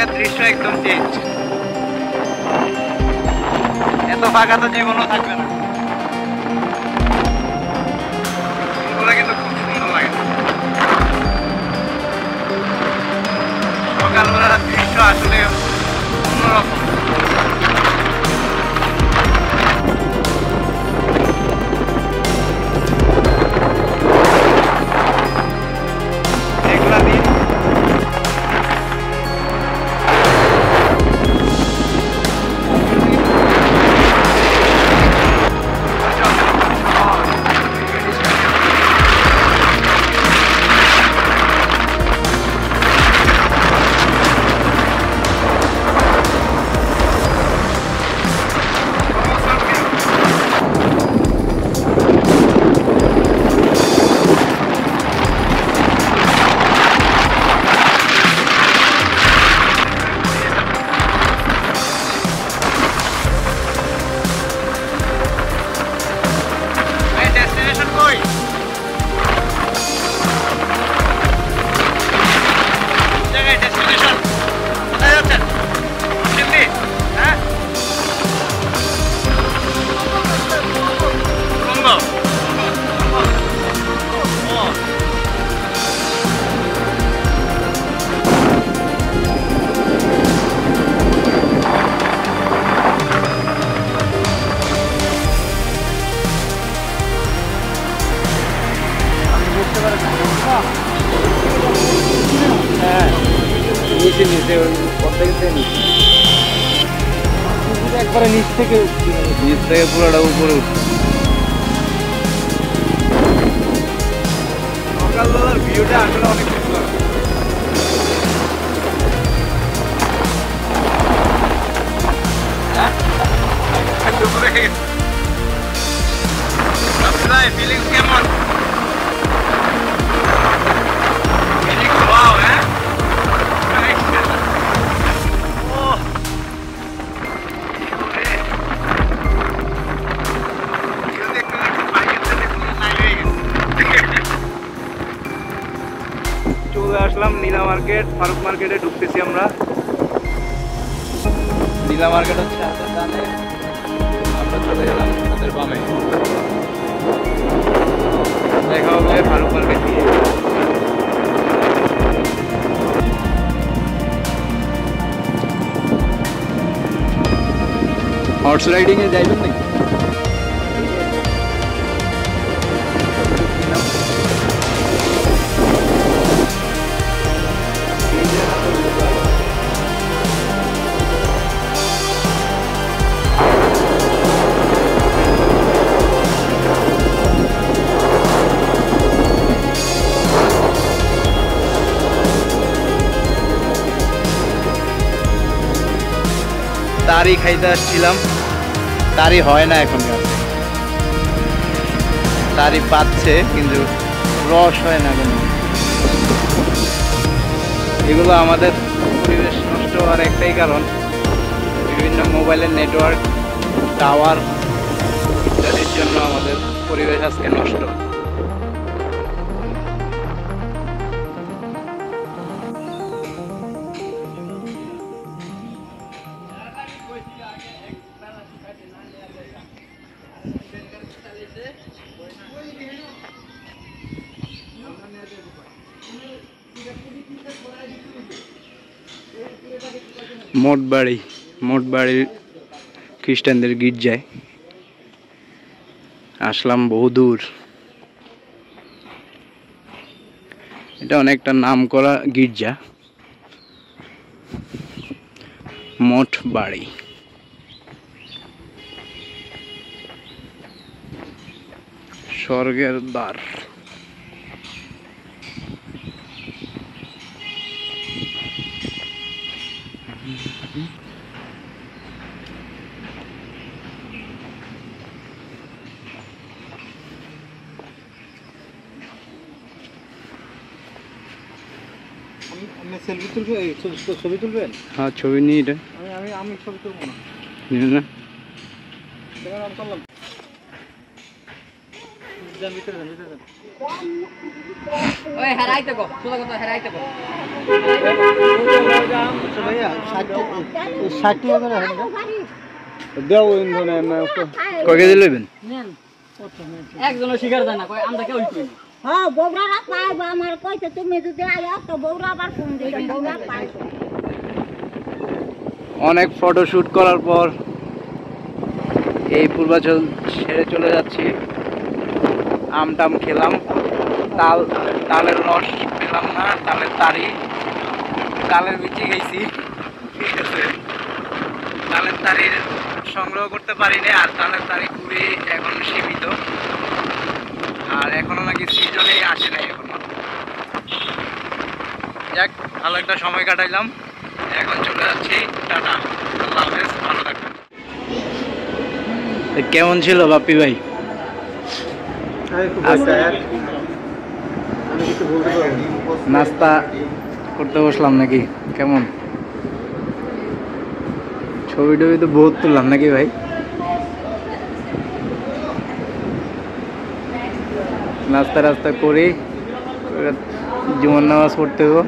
জায়গার দৃশ্য একদম চেঞ্জ। এত ফাঁকা তো জীবনও থাকবে না। এগুলো কিন্তু খুব সুন্দর লাগে। সকালবেলার দৃশ্য আসলে অন্যরকম। একবারে নিচ থেকে পুরোটা উপরে উঠছে। সকালবেলার ভিউটা আসলে অনেক সুন্দর। ফিলিংস কেমন? চলে আসলাম নীলা মার্কেট, ফারুক মার্কেটে ঢুকতেছি আমরা। নীলা মার্কেট হচ্ছে আমাদের ডানে, আমরা চলে গেলাম আমাদের বামে। দেখা হবে ফারুক মার্কেট দিয়ে। হর্স রাইডিং এ যাইবেন নাকি? তারি খাইতে আসছিলাম, তারি হয় না এখন, তারি পাচ্ছে কিন্তু রস হয় না কেন। এগুলো আমাদের পরিবেশ নষ্ট হওয়ার একটাই কারণ, বিভিন্ন মোবাইলের নেটওয়ার্ক, টাওয়ার ইত্যাদির জন্য আমাদের পরিবেশ আজকে নষ্ট। মোটবাড়ির খ্রিস্টানদের গির্জায় আসলাম বহু দূর। এটা অনেকটা নাম করা গির্জা, মোটবাড়ি। স্বর্গের দ্বার। সেলফি তুলবে, ছবি তুলবেন? হ্যাঁ, ছবি নিয়ে এটা আমি ছবি তুলবো না। ওই হেরাইতে গো সোজা কথা হেরাইতে গো ভাইয়া 60 টাকা করে দেও ইন্ধনে কয় কেজি লইবেন? একজনও শিকার যায় না কয় আমরা কেউ কই হ্যাঁ বৌরারা পাইবা আমার কইছে তুমি যদি আইও তো বৌরা আবার ফোন দিবে বৌরা পাইছো অনেক ফটো শুট করার পর এই পূর্বাচল ছেড়ে চলে যাচ্ছি। আমটাম খেলাম, তালের রস পেলাম না, তালের বিচি গেছি, ঠিক আছে। তালের তারি সংগ্রহ করতে পারিনি, আর তালের তারি খুবই এখন সীমিত, আর এখনো নাকি সিজনেই আসে নাই এখনো। যাক, ভালো একটা সময় কাটাইলাম, এখন চলে যাচ্ছি। টাটা, আল্লাহ হাফেজ, ভালো থাকবেন। কেমন ছিল বাপ্পি ভাই? নাস্তা করতে বসলাম নাকি? কেমন ছবি টবি তো বহুত তুললাম নাকি ভাই? নাস্তা করি, জুমার নামাজ পড়তে হবে।